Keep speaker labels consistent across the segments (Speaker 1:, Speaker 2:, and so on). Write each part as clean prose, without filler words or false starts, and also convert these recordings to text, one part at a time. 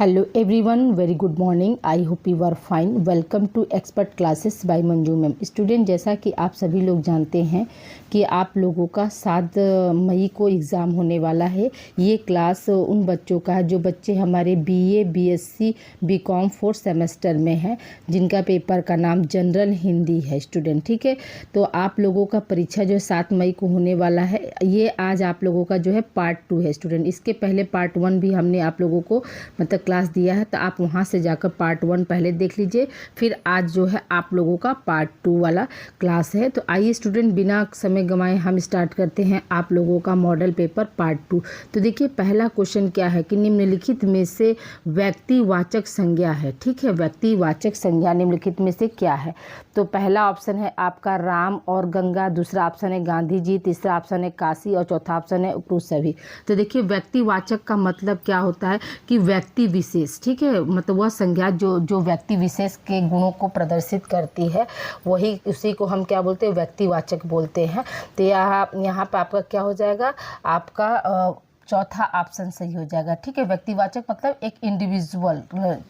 Speaker 1: Hello everyone, very good morning. I hope you are fine. Welcome to expert classes by Manju ma'am. Student, जैसा कि आप सभी लोग जानते हैं कि आप लोगों का 7 मई को एग्ज़ाम होने वाला है। ये क्लास उन बच्चों का है जो बच्चे हमारे BA, BSc, BCom 4th semester में हैं, जिनका पेपर का नाम जनरल हिंदी है स्टूडेंट। ठीक है, तो आप लोगों का परीक्षा जो है 7 मई को होने वाला है। ये आज आप लोगों का जो है पार्ट 2 है स्टूडेंट। इसके पहले पार्ट 1 भी हमने आप लोगों को मतलब क्लास दिया है, तो आप वहाँ से जाकर पार्ट 1 पहले देख लीजिए। फिर आज जो है आप लोगों का पार्ट 2 वाला क्लास है। तो आइए स्टूडेंट, बिना समय गंवाए हम स्टार्ट करते हैं आप लोगों का मॉडल पेपर पार्ट 2। तो देखिए, पहला क्वेश्चन क्या है कि निम्नलिखित में से व्यक्तिवाचक संज्ञा है। ठीक है, व्यक्तिवाचक संज्ञा निम्नलिखित में से क्या है? तो पहला ऑप्शन है आपका राम और गंगा, दूसरा ऑप्शन है गांधी जी, तीसरा ऑप्शन है काशी और चौथा ऑप्शन है उपरोक्त सभी। तो देखिए, व्यक्तिवाचक का मतलब क्या होता है कि व्यक्ति विशेष। ठीक है, मतलब वह संज्ञा जो व्यक्ति विशेष के गुणों को प्रदर्शित करती है, वही उसी को हम क्या बोलते हैं, व्यक्तिवाचक बोलते हैं। तो यहाँ पर आपका क्या हो जाएगा, आपका चौथा ऑप्शन सही हो जाएगा। ठीक है, व्यक्तिवाचक मतलब एक इंडिविजुअल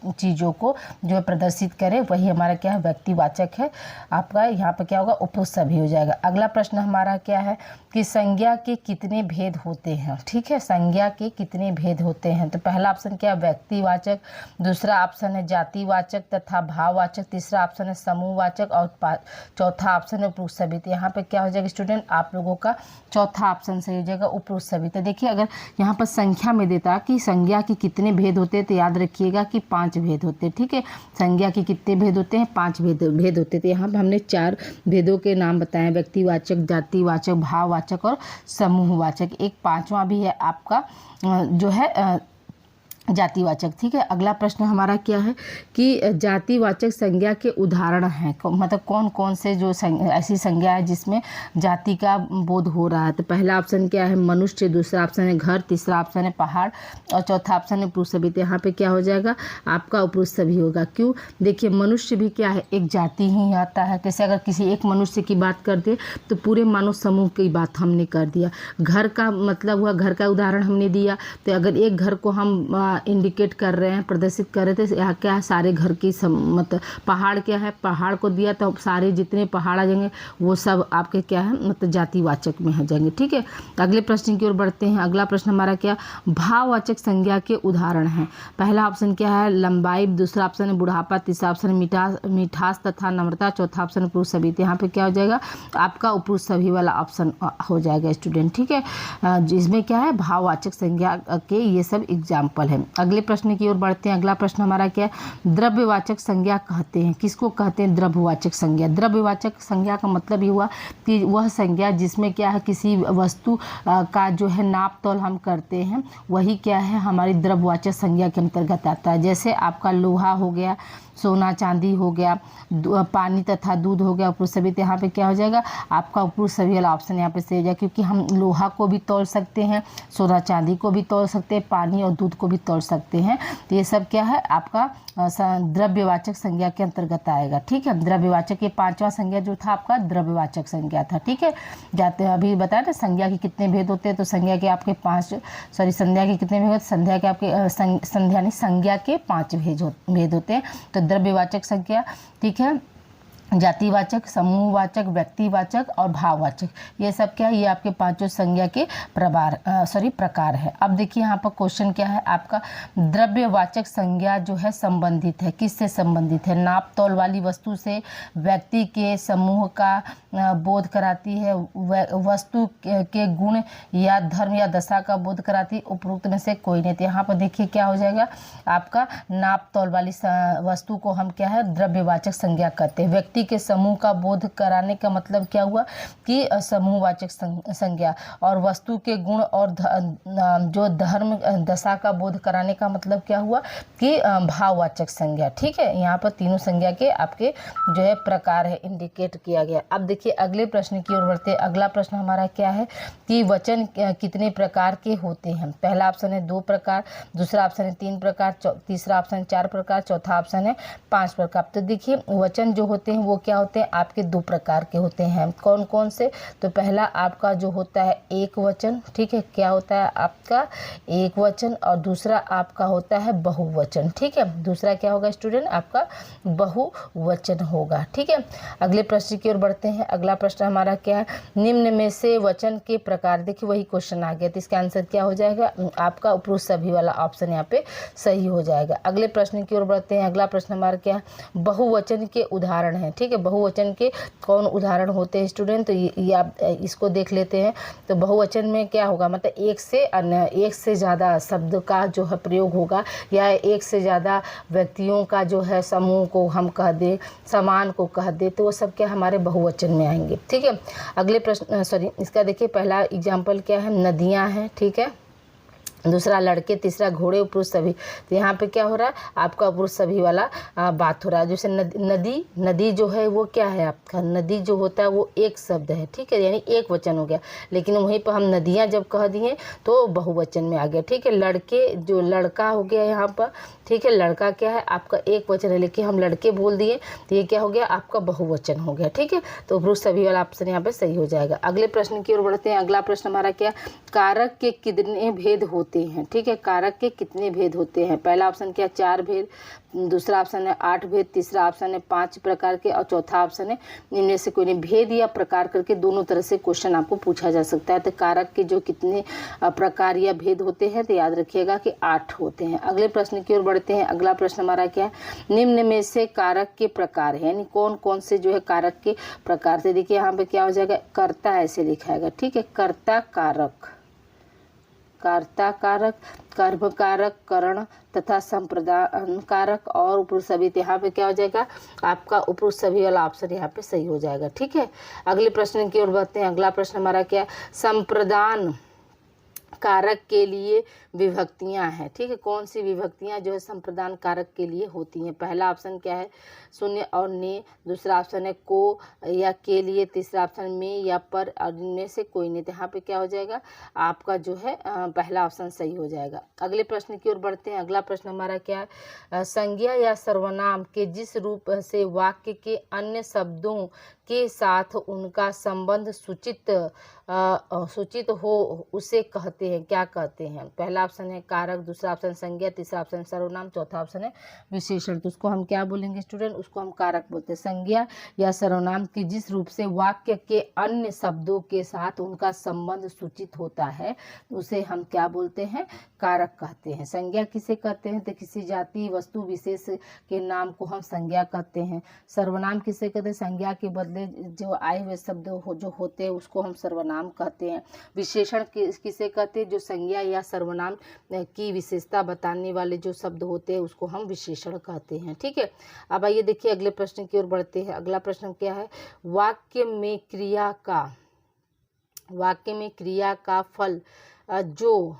Speaker 1: चीज़ों को जो प्रदर्शित करे, वही हमारा क्या है, व्यक्तिवाचक है। आपका यहाँ पर क्या होगा, उपरोक्त सभी हो जाएगा। अगला प्रश्न हमारा क्या है कि संज्ञा के कितने भेद होते हैं। ठीक है, संज्ञा के कितने भेद होते हैं? तो पहला ऑप्शन क्या है, व्यक्तिवाचक, दूसरा ऑप्शन है जातिवाचक तथा भाववाचक, तीसरा ऑप्शन है समूहवाचक और चौथा ऑप्शन है उपरोक्त सभी। तो यहाँ पे क्या हो जाएगा स्टूडेंट, आप लोगों का चौथा ऑप्शन सही हो जाएगा, उपरोक्त सभी। तो देखिए, अगर यहाँ पर संख्या में देता कि संज्ञा के कितने भेद होते हैं, तो याद रखिएगा कि 5 भेद होते हैं। ठीक है, संज्ञा के कितने भेद होते हैं, 5 भेद होते थे। यहाँ पर हमने 4 भेदों के नाम बताए, व्यक्तिवाचक, जातिवाचक, भाववाचक और समूहवाचक। एक 5वां भी है आपका जो है जातिवाचक। ठीक है, अगला प्रश्न हमारा क्या है कि जातिवाचक संज्ञा के उदाहरण हैं, मतलब कौन कौन से जो ऐसी संज्ञा है जिसमें जाति का बोध हो रहा है। तो पहला ऑप्शन क्या है, मनुष्य, दूसरा ऑप्शन है घर, तीसरा ऑप्शन है पहाड़ और चौथा ऑप्शन है उपरोक्त सभी। तो यहाँ पे क्या हो जाएगा, आपका उपरोक्त सभी होगा। क्यों? देखिए, मनुष्य भी क्या है, एक जाति ही आता है। जैसे अगर किसी एक मनुष्य की बात कर दे तो पूरे मानव समूह की बात हमने कर दिया। घर का मतलब हुआ, घर का उदाहरण हमने दिया। तो अगर एक घर को हम इंडिकेट कर रहे हैं, प्रदर्शित कर रहे थे, यहाँ क्या है, सारे घर की मतलब पहाड़ क्या है, पहाड़ को दिया तो सारे जितने पहाड़ आ जाएंगे वो सब आपके क्या है, मतलब जातिवाचक में आ जाएंगे। ठीक है, अगले प्रश्न की ओर बढ़ते हैं। अगला प्रश्न हमारा क्या, भाववाचक संज्ञा के उदाहरण हैं। पहला ऑप्शन क्या है, लंबाई, दूसरा ऑप्शन है बुढ़ापा, तीसरा ऑप्शन है मिठास तथा नम्रता, चौथा ऑप्शन उपरोक्त सभी। तो यहाँ पे क्या हो जाएगा, आपका उपरोक्त सभी वाला ऑप्शन हो जाएगा स्टूडेंट। ठीक है, जिसमें क्या है, भाववाचक संज्ञा के ये सब एग्जाम्पल है। अगले प्रश्न की ओर बढ़ते हैं। अगला प्रश्न हमारा क्या है, द्रव्यवाचक संज्ञा कहते हैं, किसको कहते हैं, द्रव्यवाचक संज्ञा। द्रव्यवाचक संज्ञा का मतलब ये हुआ कि वह संज्ञा जिसमें क्या है, किसी वस्तु का जो है नाप तोल हम करते हैं, वही क्या है, हमारी द्रव्यवाचक संज्ञा के अंतर्गत आता है। जैसे आपका लोहा हो गया, सोना चांदी हो गया, पानी तथा दूध हो गया, उपरोक्त सभी। तो यहाँ पे क्या हो जाएगा, आपका उपरोक्त सभी वाला ऑप्शन यहाँ पे सही हो जाएगा, क्योंकि हम लोहा को भी तोल सकते हैं, सोना चांदी को भी तोल सकते हैं, पानी और दूध को भी तोल सकते हैं। तो ये सब क्या है, आपका द्रव्यवाचक संज्ञा के अंतर्गत आएगा। ठीक है, द्रव्यवाचक, ये 5वां संज्ञा जो था आपका द्रव्यवाचक संज्ञा था। ठीक है, जाते अभी बताया ना संज्ञा के कितने भेद होते हैं। तो संज्ञा के आपके संज्ञा के कितने भेद होते हैं, संज्ञा के आपके संज्ञा के 5 भेद होते हैं। तो द्रव्यवाचक संज्ञा, ठीक है, जातिवाचक, समूहवाचक, व्यक्तिवाचक और भाववाचक, ये सब क्या है, ये आपके 5 संज्ञा के प्रकार है। अब देखिए, यहाँ पर क्वेश्चन क्या है आपका, द्रव्यवाचक संज्ञा जो है संबंधित है, किससे संबंधित है, नाप तोल वाली वस्तु से, व्यक्ति के समूह का बोध कराती है, वस्तु के गुण या धर्म या दशा का बोध कराती है, उपरोक्त में से कोई नहीं। तो यहाँ पर देखिए क्या हो जाएगा, आपका नाप तोल वाली वस्तु को हम क्या है, द्रव्यवाचक संज्ञा कहते हैं। व्यक्ति के समूह का बोध कराने का मतलब क्या हुआ कि समूहवाचक संज्ञा, और वस्तु के गुण और जो धर्म दशा का बोध कराने का मतलब क्या हुआ कि भाववाचक संज्ञा। ठीक है, यहाँ पर तीनों संज्ञा के आपके जो है प्रकार है, इंडिकेट किया गया। अब देखिए अगले प्रश्न की ओर बढ़ते हैं। अगला प्रश्न हमारा क्या है कि वचन कितने प्रकार के होते हैं। पहला ऑप्शन है 2 प्रकार, दूसरा ऑप्शन है 3 प्रकार, तीसरा ऑप्शन है 4 प्रकार, चौथा ऑप्शन है 5 प्रकार। तो देखिए, वचन जो होते हैं वो वो क्या होते हैं आपके दो प्रकार के होते हैं। कौन कौन से? तो पहला आपका जो होता है एक वचन, ठीक है, क्या होता है आपका एक वचन, और दूसरा आपका होता है बहुवचन, ठीक है। दूसरा क्या होगा स्टूडेंट? आपका बहुवचन होगा, ठीक है। अगले प्रश्न की ओर बढ़ते हैं। अगला प्रश्न हमारा क्या है? निम्न में से वचन के प्रकार, देखिए वही क्वेश्चन आ गया, तो इसका आंसर क्या हो जाएगा? आपका उपरोक्त सभी वाला ऑप्शन यहाँ पे सही हो जाएगा। अगले प्रश्न की ओर बढ़ते हैं। अगला प्रश्न हमारा क्या है? बहुवचन के उदाहरण है, ठीक है। बहुवचन के कौन उदाहरण होते हैं स्टूडेंट? तो ये आप इसको देख लेते हैं। तो बहुवचन में क्या होगा? मतलब एक से ज़्यादा शब्द का जो है प्रयोग होगा, या एक से ज़्यादा व्यक्तियों का जो है समूह को हम कह दे, समान को कह दे, तो वो सब क्या हमारे बहुवचन में आएंगे, ठीक है। अगले प्रश्न इसका देखिए पहला एग्जाम्पल क्या है? नदियाँ हैं, ठीक है। दूसरा लड़के, तीसरा घोड़े, उपरुष सभी। तो यहाँ पे क्या हो रहा है? आपका उपरुष सभी वाला बात हो रहा है। जैसे नदी जो है वो क्या है आपका? नदी जो होता है वो एक शब्द है, ठीक है, यानी एक वचन हो गया। लेकिन वहीं पर हम नदियाँ जब कह दिए तो बहुवचन में आ गया, ठीक है। लड़के जो लड़का हो गया यहाँ पर, ठीक है, लड़का क्या है आपका एक वचन है, लेकिन हम लड़के बोल दिए तो ये क्या हो गया? आपका बहुवचन हो गया, ठीक है। तो उपरुष सभी वाला ऑप्शन यहाँ पे सही हो जाएगा। अगले प्रश्न की ओर बढ़ते हैं। अगला प्रश्न हमारा क्या? कारक के कितने भेद होते हैं, ठीक है। कारक के कितने भेद होते हैं? पहला ऑप्शन क्या? 4 भेद, दूसरा ऑप्शन है 8 भेद, तीसरा ऑप्शन है 5 प्रकार के, और चौथा ऑप्शन है इनमें से कोई नहीं। भेद या प्रकार करके दोनों तरह से क्वेश्चन आपको पूछा जा सकता है। तो कारक के जो कितने प्रकार या भेद होते हैं, तो याद रखिएगा कि 8 होते हैं। अगले प्रश्न की ओर बढ़ते हैं। अगला प्रश्न हमारा क्या है? निम्न में से कारक के प्रकार है, यानी कौन कौन से जो है कारक के प्रकार से। देखिए यहाँ पे क्या हो जाएगा? कर्ता ऐसे लिखाएगा, ठीक है। कर्ता कारक, कर्ता कारक, कर्म कारक, करण तथा संप्रदान कारक और उपरुक्त सभी। यहाँ पे क्या हो जाएगा? आपका उपरुक्त सभी वाला ऑप्शन यहाँ पे सही हो जाएगा, ठीक है। अगले प्रश्न की ओर बढ़ते हैं। अगला प्रश्न हमारा क्या है? संप्रदान कारक के लिए विभक्तियां हैं, ठीक है। कौन सी विभक्तियां जो है संप्रदान कारक के लिए होती हैं? पहला ऑप्शन क्या है? शून्य और ने, दूसरा ऑप्शन है को या के लिए, तीसरा ऑप्शन में या पर, और इनमें से कोई नहीं। तो यहाँ पे क्या हो जाएगा? आपका जो है पहला ऑप्शन सही हो जाएगा। अगले प्रश्न की ओर बढ़ते हैं। अगला प्रश्न हमारा क्या है? संज्ञा या सर्वनाम के जिस रूप से वाक्य के अन्य शब्दों के साथ उनका संबंध सूचित हो उसे कहते हैं, क्या कहते हैं? पहला ऑप्शन है कारक, दूसरा ऑप्शन संज्ञा, तीसरा ऑप्शन सर्वनाम, चौथा ऑप्शन है विशेषण। तो उसको हम क्या बोलेंगे स्टूडेंट? उसको हम कारक बोलते हैं। संज्ञा या सर्वनाम के जिस रूप से वाक्य के अन्य शब्दों के साथ उनका संबंध सूचित होता है उसे हम क्या बोलते हैं? कारक कहते हैं। संज्ञा किसे कहते हैं? तो किसी जाति वस्तु विशेष के नाम को हम संज्ञा कहते हैं। सर्वनाम किसे कहते हैं? संज्ञा के बदले जो आए हुए शब्द जो होते हैं उसको हम सर्वनाम कहते हैं। विशेषण किसे कहते हैं? जो संज्ञा या सर्वनाम की विशेषता बताने वाले जो शब्द होते हैं उसको हम विशेषण कहते हैं, ठीक है। अब आइए देखिए अगले प्रश्न की ओर बढ़ते हैं। अगला प्रश्न क्या है? वाक्य में क्रिया का फल जो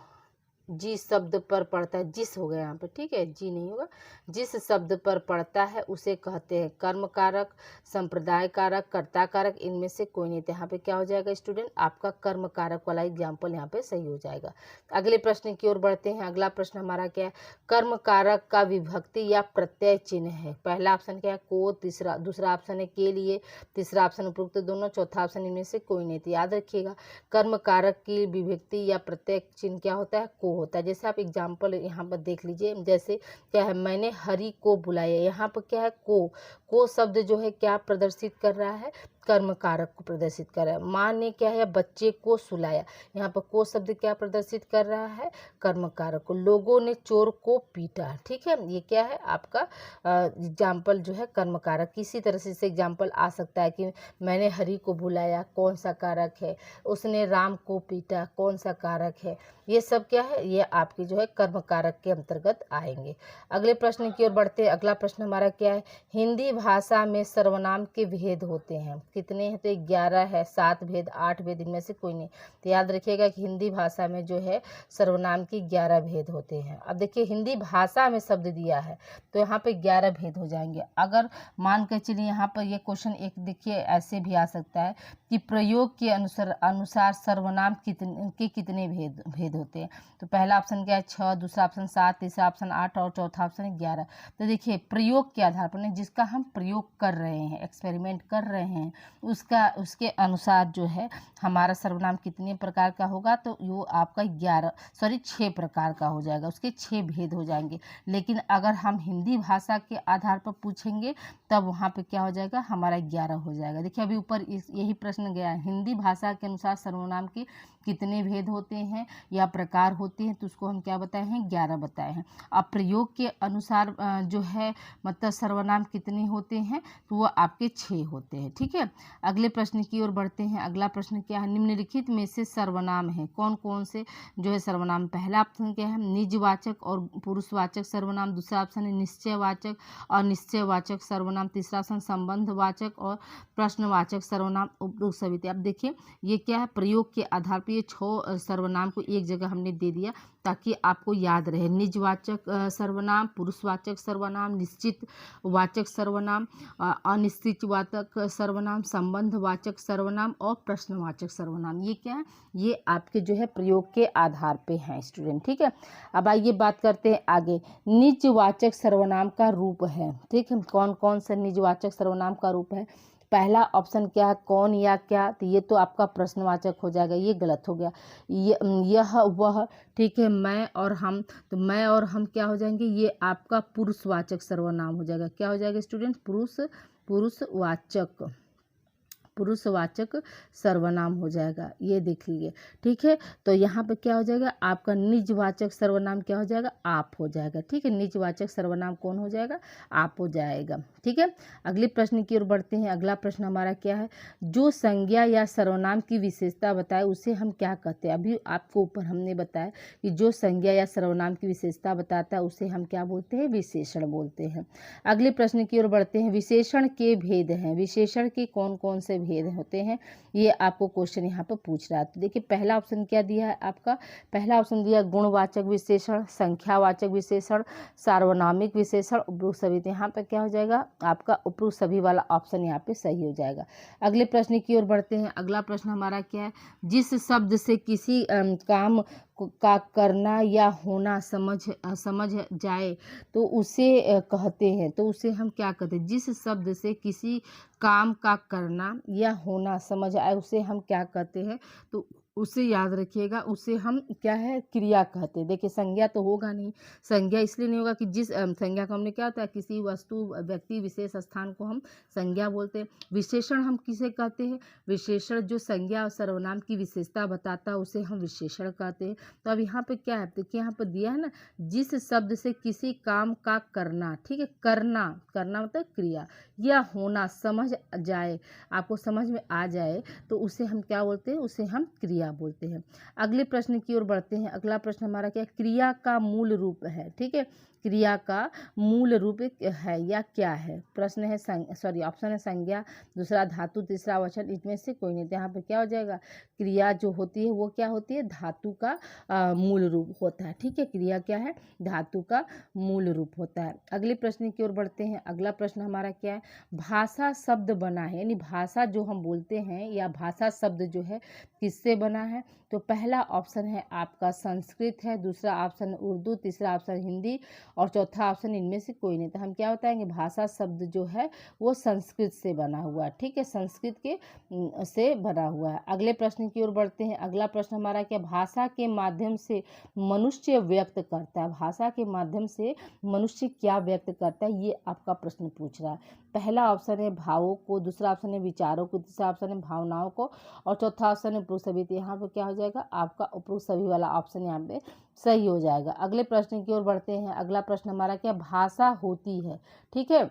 Speaker 1: जिस शब्द पर पड़ता है, जिस हो गया यहाँ पे, ठीक है, जी नहीं होगा, जिस शब्द पर पड़ता है उसे कहते हैं कर्म कारक, संप्रदाय कारक, कर्ता कारक। इनमें से कोई नहीं। यहाँ पे क्या हो जाएगा स्टूडेंट? आपका कर्म कारक वाला एग्जाम्पल यहाँ पे सही हो जाएगा। अगले प्रश्न की ओर बढ़ते हैं। अगला प्रश्न हमारा क्या है? कर्म कारक का विभक्ति या प्रत्यय चिन्ह है। पहला ऑप्शन क्या है? को, दूसरा ऑप्शन है के लिए, तीसरा ऑप्शन उपयुक्त दोनों, चौथा ऑप्शन इनमें से कोई नहीं। तो याद रखिएगा कर्म कारक की विभक्ति या प्रत्यय चिन्ह क्या होता है? को होता है। जैसे आप एग्जाम्पल यहाँ पर देख लीजिए, जैसे क्या है? मैंने हरि को बुलाया, यहाँ पर क्या है? को शब्द जो है क्या प्रदर्शित कर रहा है? कर्म कारक को प्रदर्शित कर रहा है। माँ ने क्या है? बच्चे को सुलाया, यहाँ पर को शब्द क्या प्रदर्शित कर रहा है? कर्म कारक को। लोगों ने चोर को पीटा, ठीक है, ये क्या है? आपका एग्जाम्पल जो है कर्म कारक। किसी तरह से एग्जाम्पल आ सकता है कि मैंने हरि को बुलाया, कौन सा कारक है? उसने राम को पीटा, कौन सा कारक है? ये सब क्या है? ये आपके जो है कर्म कारक के अंतर्गत आएंगे। अगले प्रश्न की ओर बढ़ते हैं। अगला प्रश्न हमारा क्या है? हिंदी भाषा में सर्वनाम के भेद होते हैं। कितने हैं, तो 11 है, 7 भेद, 8 भेद, इनमें से कोई नहीं। तो याद रखिएगा कि हिंदी भाषा में जो है सर्वनाम की 11 भेद होते हैं। अब देखिए हिंदी भाषा में शब्द दिया है तो यहाँ पे 11 भेद हो जाएंगे। अगर मान के चलिए यहाँ पर ये क्वेश्चन एक देखिए ऐसे भी आ सकता है कि प्रयोग के अनुसार सर्वनाम कितने भेद होते हैं। तो पहला ऑप्शन क्या है 6, दूसरा ऑप्शन 7, तीसरा ऑप्शन 8 और चौथा ऑप्शन 11। तो देखिए प्रयोग के आधार पर जिसका हम प्रयोग कर रहे हैं, एक्सपेरिमेंट कर रहे हैं, उसके अनुसार जो है हमारा सर्वनाम कितने प्रकार का होगा, तो वो आपका 6 प्रकार का हो जाएगा, उसके 6 भेद हो जाएंगे। लेकिन अगर हम हिंदी भाषा के आधार पर पूछेंगे तब वहाँ पे क्या हो जाएगा, हमारा 11 हो जाएगा। देखिए अभी ऊपर यही प्रश्न गया है, हिंदी भाषा के अनुसार सर्वनाम के कितने भेद होते हैं या प्रकार होते हैं, तो उसको हम क्या बताए हैं, 11 बताए हैं। अब प्रयोग के अनुसार जो है मतलब सर्वनाम कितने होते हैं, तो वो आपके 6 होते हैं। ठीक है, अगले प्रश्न की ओर बढ़ते हैं। अगला प्रश्न क्या है, निम्नलिखित में से सर्वनाम है कौन कौन से जो है सर्वनाम। पहला ऑप्शन क्या है, निजवाचक और पुरुषवाचक सर्वनाम, दूसरा ऑप्शन है निश्चयवाचक और निश्चयवाचक सर्वनाम, तीसरा ऑप्शन संबंधवाचक और प्रश्नवाचक सर्वनाम, उपरोक्त सभी थे। अब देखिए ये क्या है, प्रयोग के आधार पर ये 6 सर्वनाम को एक जगह हमने दे दिया ताकि आपको याद रहे। निजवाचक सर्वनाम, पुरुषवाचक सर्वनाम, निश्चित वाचक सर्वनाम, अनिश्चितवाचक सर्वनाम, संबंधवाचक सर्वनाम और प्रश्नवाचक सर्वनाम। ये क्या है, ये आपके जो है प्रयोग के आधार पे हैं स्टूडेंट। ठीक है, अब आइए बात करते हैं आगे। निजवाचक सर्वनाम का रूप है। ठीक है, कौन कौन सा निजवाचक सर्वनाम का रूप है। पहला ऑप्शन क्या है, कौन या क्या, तो ये तो आपका प्रश्नवाचक हो जाएगा, ये गलत हो गया। यह वह, ठीक है, मैं और हम, तो मैं और हम क्या हो जाएंगे, ये आपका पुरुषवाचक सर्वनाम हो जाएगा। क्या हो जाएगा स्टूडेंट, पुरुषवाचक सर्वनाम हो जाएगा, ये देख लीजिए। ठीक है, तो यहाँ पे क्या हो जाएगा, आपका निजवाचक सर्वनाम क्या हो जाएगा, आप हो जाएगा। ठीक है, निजवाचक सर्वनाम कौन हो जाएगा, आप हो जाएगा। ठीक है, अगले प्रश्न की ओर बढ़ते हैं। अगला प्रश्न हमारा क्या है, जो संज्ञा या सर्वनाम की विशेषता बताए उसे हम क्या कहते हैं। अभी आपको ऊपर हमने बताया कि जो संज्ञा या सर्वनाम की विशेषता बताता है उसे हम क्या बोलते हैं, विशेषण बोलते हैं। अगले प्रश्न की ओर बढ़ते हैं। विशेषण के भेद हैं, विशेषण के कौन कौन से भेद होते हैं, ये आपको क्वेश्चन यहाँ पर पूछ रहा है। तो देखिए पहला ऑप्शन क्या दिया है आपका, पहला ऑप्शन दिया गुणवाचक विशेषण, संख्यावाचक विशेषण, सार्वनामिक विशेषण, उपरोक्त सभी। तो यहाँ पे क्या हो जाएगा, आपका उपरोक्त सभी वाला ऑप्शन यहाँ पे सही हो जाएगा। अगले प्रश्न की ओर बढ़ते हैं। अगला प्रश्न हमारा क्या है, जिस शब्द से किसी काम का करना या होना समझ जाए तो उसे कहते हैं, तो उसे हम क्या कहते हैं। जिस शब्द से किसी काम का करना या होना समझ आए उसे हम क्या कहते हैं, तो उसे याद रखिएगा, उसे हम क्या है, क्रिया कहते हैं। देखिए संज्ञा तो होगा नहीं, संज्ञा इसलिए नहीं होगा कि जिस संज्ञा को हमने क्या होता है, किसी वस्तु व्यक्ति विशेष स्थान को हम संज्ञा बोलते हैं। विशेषण हम किसे कहते हैं, विशेषण जो संज्ञा और सर्वनाम की विशेषता बताता है उसे हम विशेषण कहते हैं। तो अब यहाँ पे क्या है, देखिए यहाँ पर दिया है ना, जिस शब्द से किसी काम का करना, ठीक है, करना मतलब क्रिया, या होना समझ जाए, आपको समझ में आ जाए, तो उसे हम क्या बोलते हैं, उसे हम क्रिया बोलते हैं। अगले प्रश्न की ओर बढ़ते हैं। अगला प्रश्न हमारा क्या है, क्रिया का मूल रूप है। ठीक है, क्रिया का मूल रूप है या क्या है। प्रश्न है ऑप्शन है संज्ञा, दूसरा धातु, तीसरा वचन, इसमें से कोई नहीं। तो यहाँ पे क्या हो जाएगा, क्रिया जो होती है वो क्या होती है, धातु का मूल रूप होता है। ठीक है, क्रिया क्या है, धातु का मूल रूप होता है। अगले प्रश्न की ओर बढ़ते हैं। अगला प्रश्न हमारा क्या है, भाषा शब्द बना है, यानी भाषा जो हम बोलते हैं या भाषा शब्द जो है किससे बना है। तो पहला ऑप्शन है आपका संस्कृत है, दूसरा ऑप्शन उर्दू, तीसरा ऑप्शन हिंदी और चौथा ऑप्शन इनमें से कोई नहीं। तो हम क्या बताएंगे, भाषा शब्द जो है वो संस्कृत से बना हुआ है। ठीक है, संस्कृत के से बना हुआ है। अगले प्रश्न की ओर बढ़ते हैं। अगला प्रश्न हमारा क्या, भाषा के माध्यम से मनुष्य व्यक्त करता है, भाषा के माध्यम से मनुष्य क्या व्यक्त करता है, ये आपका प्रश्न पूछ रहा है। पहला ऑप्शन है भावों को, दूसरा ऑप्शन है विचारों को, तीसरा ऑप्शन है भावनाओं को और चौथा ऑप्शन है उपरोक्त सभी। तो यहाँ पे क्या हो जाएगा, आपका उपरोक्त सभी वाला ऑप्शन यहाँ पे सही हो जाएगा। अगले प्रश्न की ओर बढ़ते हैं। अगला प्रश्न हमारा क्या, भाषा होती है, ठीक है,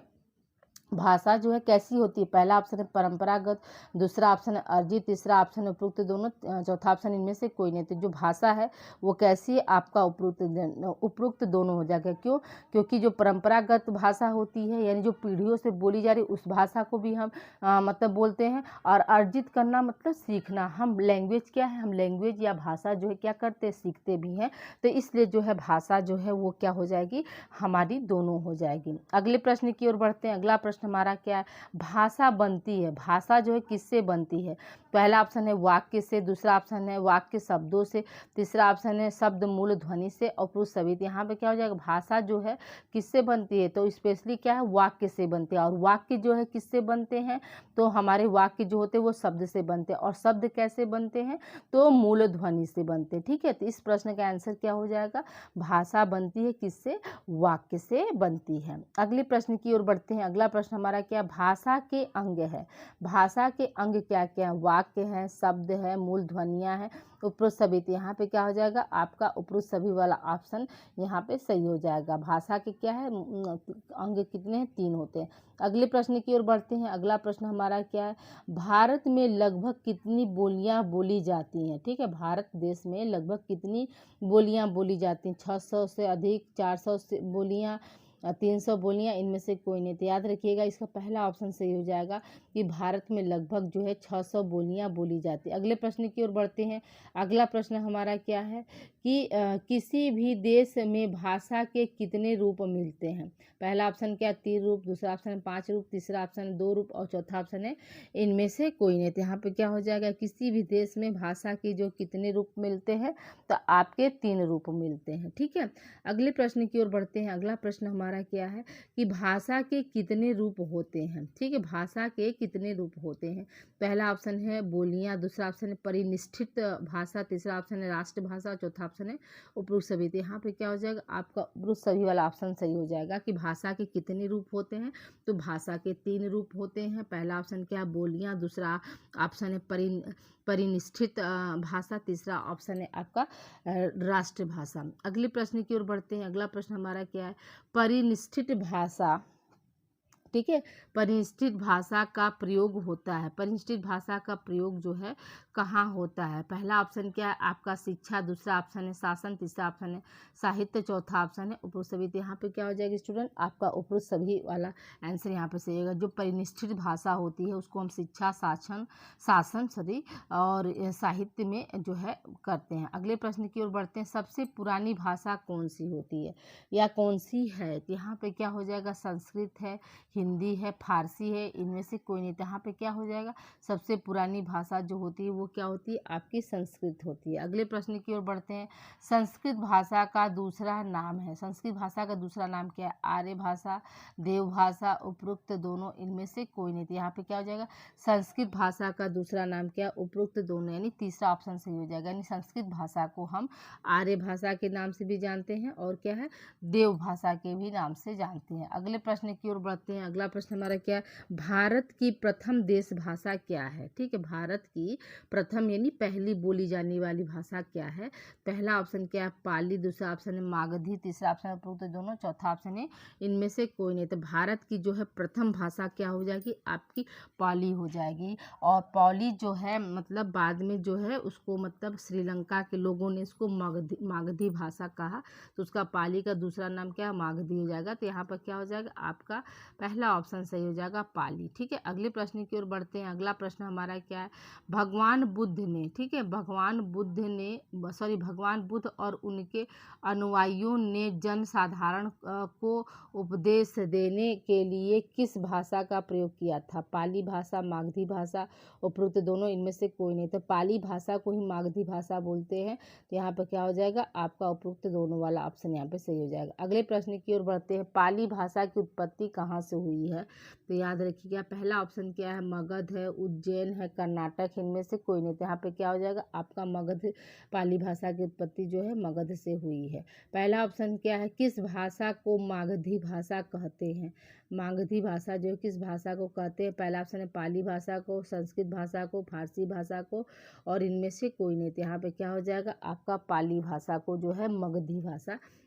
Speaker 1: भाषा जो है कैसी होती है? पहला ऑप्शन है परंपरागत, दूसरा ऑप्शन है अर्जित, तीसरा ऑप्शन है उपरोक्त दोनों, चौथा ऑप्शन इनमें से कोई नहीं। तो जो भाषा है वो कैसी है? आपका उपरोक्त दोनों हो जाएगा। क्यों? क्योंकि जो परंपरागत भाषा होती है यानी जो पीढ़ियों से बोली जा रही उस भाषा को भी हम मतलब बोलते हैं। और अर्जित करना मतलब सीखना। हम लैंग्वेज क्या है? हम लैंग्वेज या भाषा जो है क्या करते हैं? सीखते भी हैं। तो इसलिए जो है भाषा जो है वो क्या हो जाएगी? हमारी दोनों हो जाएगी। अगले प्रश्न की ओर बढ़ते हैं। अगला प्रश्न हमारा क्या है? भाषा बनती है। भाषा जो है किससे बनती है? पहला ऑप्शन है वाक्य से, दूसरा ऑप्शन है वाक्य शब्दों से, तीसरा ऑप्शन है शब्द मूल ध्वनि से और पुरुष सभी। यहाँ पे क्या हो जाएगा? भाषा जो है किससे बनती है? तो स्पेशली क्या है? वाक्य से बनती है। और वाक्य जो है किससे बनते हैं? तो हमारे वाक्य जो होते हैं वो शब्द से बनते हैं। और शब्द कैसे बनते हैं? तो मूल ध्वनि से बनते हैं। ठीक है, तो इस प्रश्न का आंसर क्या हो जाएगा? भाषा बनती है किससे? वाक्य से बनती है। अगले प्रश्न की ओर बढ़ते हैं। अगला प्रश्न हमारा क्या? भाषा के अंग है। भाषा के अंग क्या क्या है? वाक्य है, शब्द है, मूल ध्वनियाँ हैं, उपरोक्त सभी। तो यहाँ पे क्या हो जाएगा? आपका उपरोक्त सभी वाला ऑप्शन यहाँ पे सही हो जाएगा। भाषा के क्या है? अंग कितने हैं? 3 होते हैं। अगले प्रश्न की ओर बढ़ते हैं। अगला प्रश्न हमारा क्या है? भारत में लगभग कितनी बोलियां बोली जाती हैं? ठीक है, भारत देश में लगभग कितनी बोलियां बोली जाती हैं? 600 से अधिक, 400 से बोलियां, 300 बोलियां, इनमें से कोई नहीं। तो याद रखिएगा इसका पहला ऑप्शन सही हो जाएगा कि भारत में लगभग जो है 600 बोलियां बोली जाती है। अगले प्रश्न की ओर बढ़ते हैं। अगला प्रश्न हमारा क्या है कि किसी भी देश में भाषा के कितने रूप मिलते हैं? पहला ऑप्शन क्या? 3 रूप, दूसरा ऑप्शन 5 रूप, तीसरा ऑप्शन 2 रूप और चौथा ऑप्शन है इनमें से कोई नहीं। तो यहाँ पे क्या हो जाएगा? किसी भी देश में भाषा की जो कितने रूप मिलते हैं? तो आपके 3 रूप मिलते हैं। ठीक है, अगले प्रश्न की ओर बढ़ते हैं। अगला प्रश्न हमारा क्या है कि भाषा के कितने रूप होते हैं? ठीक है, भाषा के कितने रूप होते हैं? पहला ऑप्शन है बोलियां, दूसरा ऑप्शन है परिनिष्ठित भाषा, तीसरा ऑप्शन है राष्ट्रभाषा, चौथा ऑप्शन है उपरोक्त सभी। तो यहाँ पे क्या हो जाएगा? आपका उपरोक्त सभी वाला ऑप्शन सही हो जाएगा कि भाषा के कितने रूप होते हैं? तो भाषा के 3 रूप होते हैं। पहला ऑप्शन क्या है? बोलियां, दूसरा ऑप्शन है परिनिष्ठित भाषा, तीसरा ऑप्शन है आपका राष्ट्रभाषा। अगले प्रश्न की ओर बढ़ते हैं। अगला प्रश्न हमारा क्या है? परिनिष्ठित भाषा। ठीक है, परिनिष्ठित भाषा का प्रयोग होता है। परिनिष्ठित भाषा का प्रयोग जो है कहाँ होता है? पहला ऑप्शन क्या है? आपका शिक्षा, दूसरा ऑप्शन है शासन, तीसरा ऑप्शन है साहित्य, चौथा ऑप्शन है उपरोक्त सभी। तो यहाँ पे क्या हो जाएगा स्टूडेंट? आपका उपरोक्त सभी वाला आंसर यहाँ पे सही होगा। जो परिनिष्ठित भाषा होती है उसको हम शिक्षा, शासन और साहित्य में जो है करते हैं। अगले प्रश्न की ओर बढ़ते हैं। सबसे पुरानी भाषा कौन सी होती है या कौन सी है? तो यहाँ पे क्या हो जाएगा? संस्कृत है, हिंदी है, फारसी है, इनमें से कोई नहीं। तो यहाँ पे क्या हो जाएगा? सबसे पुरानी भाषा जो होती है वो क्या होती है? आपकी संस्कृत होती है। अगले प्रश्न की ओर बढ़ते हैं। संस्कृत भाषा का दूसरा नाम है। संस्कृत भाषा का दूसरा नाम क्या है? आर्य भाषा, देव भाषा, उपरोक्त दोनों, इनमें से कोई नहीं। तो यहाँ पे क्या हो जाएगा? संस्कृत भाषा का दूसरा नाम क्या है? उपरोक्त दोनों, यानी तीसरा ऑप्शन सही हो जाएगा। यानी संस्कृत भाषा को हम आर्य भाषा के नाम से भी जानते हैं और क्या है? देव भाषा के भी नाम से जानते हैं। अगले प्रश्न की ओर बढ़ते हैं। अगला प्रश्न हमारा क्या है? भारत की प्रथम देश भाषा क्या है? ठीक है, भारत की प्रथम यानी पहली बोली जाने वाली भाषा क्या है? पहला ऑप्शन क्या है? पाली, दूसरा ऑप्शन है मागधी, तीसरा ऑप्शन है उपरोक्त दोनों, चौथा ऑप्शन है इनमें से कोई नहीं। तो भारत की जो है प्रथम भाषा क्या हो जाएगी? आपकी पाली हो जाएगी। और पाली जो है मतलब बाद में जो है उसको मतलब श्रीलंका के लोगों ने इसको मागधी भाषा कहा, तो उसका पाली का दूसरा नाम क्या है? मागधी हो जाएगा। तो यहाँ पर क्या हो जाएगा? आपका पहला ऑप्शन सही हो जाएगा, पाली। ठीक है, अगले प्रश्न की ओर बढ़ते हैं। अगला प्रश्न हमारा क्या है? भगवान बुद्ध ने, ठीक है, भगवान बुद्ध और उनके अनुयायियों ने जनसाधारण को उपदेश देने के लिए किस भाषा का प्रयोग किया था? पाली भाषा, मागधी भाषा, उपरोक्त दोनों, इनमें से कोई नहीं। तो पाली भाषा को ही मागधी भाषा बोलते हैं। तो यहाँ पर क्या हो जाएगा? आपका उपरोक्त दोनों वाला ऑप्शन यहाँ पे सही हो जाएगा। अगले प्रश्न की ओर बढ़ते हैं। पाली भाषा की उत्पत्ति कहाँ से हुई है? तो याद रखिएगा पहला ऑप्शन क्या है? मगध है, उज्जैन है, कर्नाटक, इनमें से कोई नहीं। तो यहाँ पे क्या हो जाएगा? आपका मगध, पाली भाषा की उत्पत्ति जो है मगध से हुई है। पहला ऑप्शन क्या है? किस भाषा को मागधी भाषा कहते हैं? मागधी भाषा जो किस भाषा को कहते हैं? पहला ऑप्शन है पाली भाषा को, संस्कृत भाषा को, फारसी भाषा को और इनमें से कोई नहीं। तो यहाँ पे क्या हो जाएगा? आपका पाली भाषा को जो है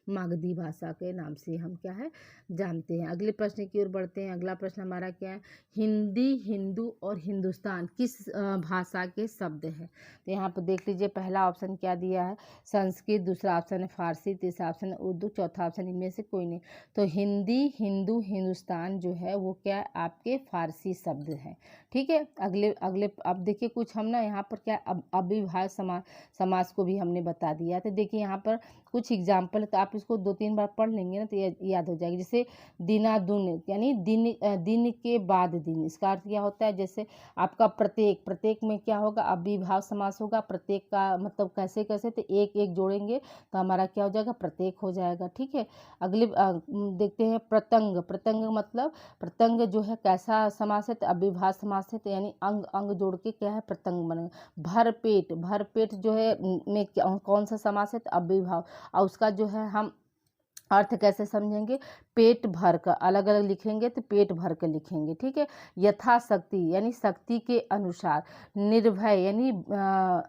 Speaker 1: मागधी भाषा के नाम से हम क्या है जानते हैं। अगले प्रश्न की ओर बढ़ते बढ़ते हैं। अगला प्रश्न हमारा क्या है, हिंदी, हिंदू और हिंदुस्तान किस भाषा के शब्द हैं? तो यहाँ पर देख लीजिए, पहला ऑप्शन क्या दिया है, संस्कृत, दूसरा ऑप्शन है फारसी, तीसरा ऑप्शन है उर्दू, चौथा ऑप्शन इनमें से कोई नहीं। तो हिंदी, हिंदू, हिंदुस्तान जो है वो क्या है, आपके फारसी शब्द हैं। ठीक है, अगले अगले अब देखिए कुछ हम ना यहाँ पर क्या अविभाज्य समास को भी हमने बता दिया। तो देखिए यहाँ पर कुछ एग्जाम्पल है, तो आप इसको 2-3 बार पढ़ लेंगे ना तो याद हो जाएगी। जैसे दिनादुन यानी दिन के बाद दिन, इसका अर्थ क्या होता है, जैसे आपका प्रत्येक में क्या होगा, अव्ययभाव समास होगा। प्रत्येक का मतलब कैसे कैसे, तो एक एक जोड़ेंगे तो हमारा क्या हो जाएगा, प्रत्येक हो जाएगा। ठीक है, अगले देखते हैं प्रत्यंग मतलब प्रत्यंग जो है कैसा समास है, तो अव्ययभाव समास है, तो यानी अंग अंग जोड़ के क्या है, प्रत्यंग बनेगा। भरपेट जो है में कौन सा समास है, तो अव्ययभाव, और उसका जो है हम अर्थ कैसे समझेंगे, पेट भर कर, अलग अलग लिखेंगे तो पेट भर कर लिखेंगे। ठीक है, यथाशक्ति यानी शक्ति के अनुसार, निर्भय यानी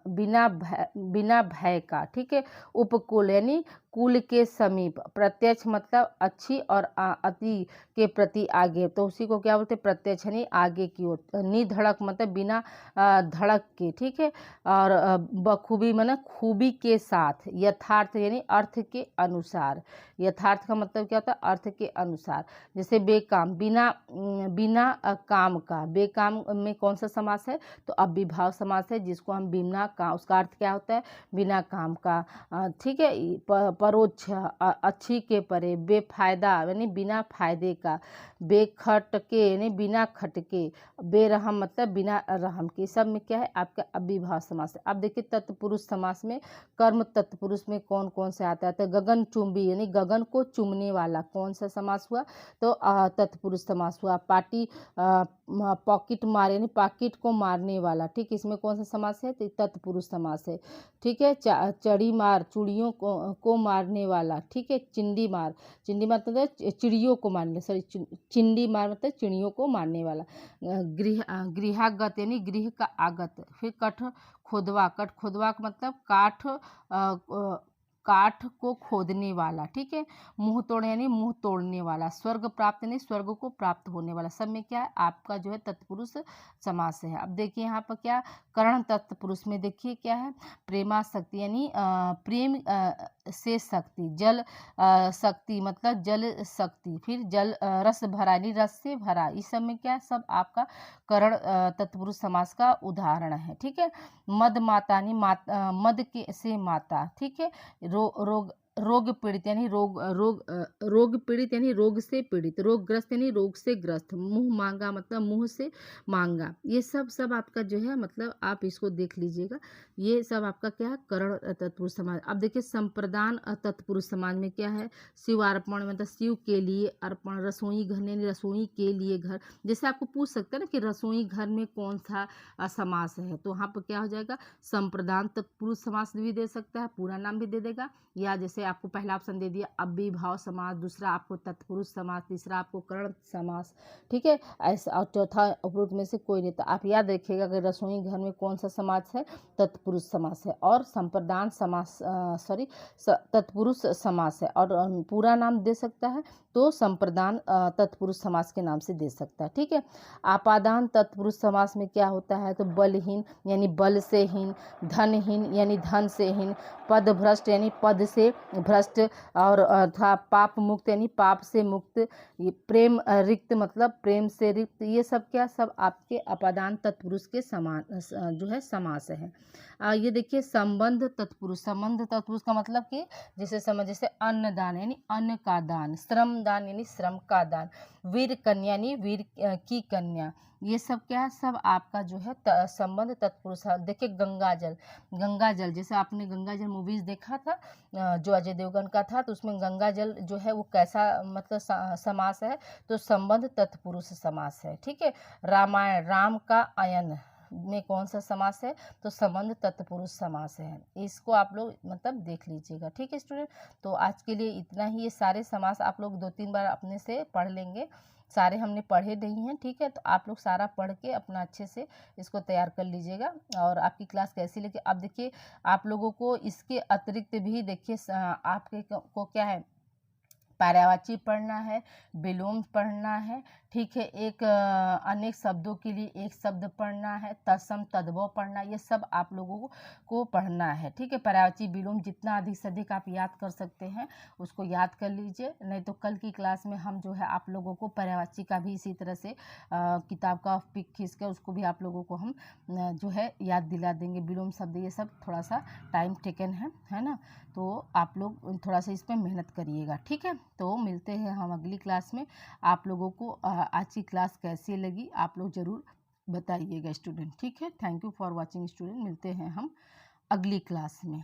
Speaker 1: बिना भय का। ठीक है, उपकुल यानी कुल के समीप, प्रत्यक्ष मतलब अच्छी और अति के प्रति आगे, तो उसी को क्या बोलते हैं, प्रत्यक्ष यानी आगे की ओर। निधड़क मतलब बिना धड़क के। ठीक है, और बखूबी मतलब खूबी के साथ। यथार्थ यानी अर्थ के अनुसार, यथार्थ का मतलब क्या होता है, अर्थ के अनुसार। जैसे बेकाम, बिना काम का, बेकाम में कौन सा समास है, तो अव्ययभाव समास है, जिसको हम बिना काम, उसका अर्थ क्या होता है, बिना काम का। ठीक है, परोक्ष अच्छी के परे, बेफायदा यानी बिना फायदे का, बेखटके यानी बिना खटके, बेरहम मतलब बिना रहम के। सब में क्या है, आपका अव्ययभाव समास है। अब देखिए तत्पुरुष समास में, कर्म तत्पुरुष में कौन कौन से आता है, तो गगन चुंबी यानी गगन को चुमने वाला, कौन सा समास हुआ, तो तत्पुरुष समास हुआ। पाटी पॉकेट मार यानी पॉकेट को मारने वाला। ठीक, इसमें कौन सा समास है, तो तत्पुरुष समास है। ठीक है, चड़ी मार चूड़ियों को मारने वाला। ठीक है, चिंडी मार मतलब चिड़ियों को मारने, सॉरी चिंडी मार मतलब चिड़ियों को मारने वाला। गृहागत यानी गृह का आगत। फिर कठ खोदवा का मतलब काठ को खोदने वाला। ठीक है, मुंह तोड़ यानी मुंह तोड़ने वाला। स्वर्ग प्राप्त यानी स्वर्ग को प्राप्त होने वाला। सब में क्या है, आपका जो है तत्पुरुष समास है। अब देखिए यहाँ पर क्या, करण तत्पुरुष में देखिए क्या है, प्रेमाशक्ति यानी प्रेम से शक्ति, जल शक्ति मतलब जल शक्ति। फिर जल रस भरा यानी रस से भरा। इस सब में क्या है, सब आपका करण तत्पुरुष समास का उदाहरण है। ठीक है, मद माता यानी मद के से माता। ठीक है, रोग पीड़ित यानी रोग पीड़ित यानी रोग से पीड़ित, रोगग्रस्त यानी रोग से ग्रस्त, मुंह मांगा मतलब मुंह से मांगा। ये सब आपका जो है, मतलब आप इसको देख लीजिएगा, ये सब आपका क्या है, करण तत्पुरुष समाज। अब देखिए संप्रदान तत्पुरुष समाज में क्या है, शिवार्पण मतलब शिव के लिए अर्पण, रसोई घर यानी रसोई के लिए घर। जैसे आपको पूछ सकते हैं ना कि रसोई घर में कौन सा समास है, तो वहाँ पर क्या हो जाएगा, संप्रदान तत्पुरुष समास भी दे सकता है, पूरा नाम भी दे देगा, या जैसे आपको पहला ऑप्शन दे दिया अव्ययभाव समास, दूसरा आपको तत्पुरुष समास, तीसरा आपको करण समास। ठीक है, ऐसा, और चौथा उपरोक्त में से कोई नहीं। तो आप याद रखिएगा कि रसोई घर में कौन सा समास है, तत्पुरुष समास है, और संप्रदान समास तत्पुरुष समास है, और पूरा नाम दे सकता है तो संप्रदान तत्पुरुष समास के नाम से दे सकता है। ठीक है, आपादान तत्पुरुष समास में क्या होता है, तो बलहीन यानी बल से हीन, धनहीन यानी धन से हीन, पद भ्रष्ट यानी पद से भ्रष्ट, और था पाप मुक्त यानी पाप से मुक्त, ये प्रेम रिक्त मतलब प्रेम से रिक्त। ये सब क्या, सब आपके अपादान तत्पुरुष के समान जो है समास है। ये देखिए संबंध तत्पुरुष का मतलब कि जैसे अन्नदान यानी अन्न का दान, श्रम दान यानी श्रम का दान, वीर कन्या यानी वीर की कन्या। ये सब क्या है, सब आपका जो है संबंध तत्पुरुष है। देखिए गंगा जल जैसे आपने गंगा जल मूवीज देखा था जो अजय देवगन का था, तो उसमें गंगा जल जो है वो कैसा मतलब समास है, तो संबंध तत्पुरुष समास है। ठीक है, रामायण राम का अयन में कौन सा समास है, तो संबंध तत्पुरुष समास है। इसको आप लोग मतलब देख लीजिएगा। ठीक है स्टूडेंट, तो आज के लिए इतना ही। ये सारे समास आप लोग 2-3 बार अपने से पढ़ लेंगे, सारे हमने पढ़े नहीं हैं। ठीक है, तो आप लोग सारा पढ़ के अपना अच्छे से इसको तैयार कर लीजिएगा। और आपकी क्लास कैसी लगी, अब देखिए आप लोगों को इसके अतिरिक्त भी देखिए आपके को क्या है, पर्यायवाची पढ़ना है, विलोम पढ़ना है, ठीक है। एक अनेक शब्दों के लिए एक शब्द पढ़ना है, तत्सम तद्भव पढ़ना, ये सब आप लोगों को पढ़ना है, ठीक है। पर्यायवाची विलोम जितना अधिक से अधिक आप याद कर सकते हैं उसको याद कर लीजिए, नहीं तो कल की क्लास में हम जो है आप लोगों को पर्यायवाची का भी इसी तरह से किताब का पिक खींच कर उसको भी आप लोगों को हम जो है याद दिला देंगे। विलोम शब्द ये सब थोड़ा सा टाइम टेकन है ना, तो आप लोग थोड़ा सा इस पर मेहनत करिएगा, ठीक है। तो मिलते हैं हम अगली क्लास में। आप लोगों को आज की क्लास कैसी लगी आप लोग ज़रूर बताइएगा स्टूडेंट, ठीक है। Thank you for watching student, मिलते हैं हम अगली क्लास में।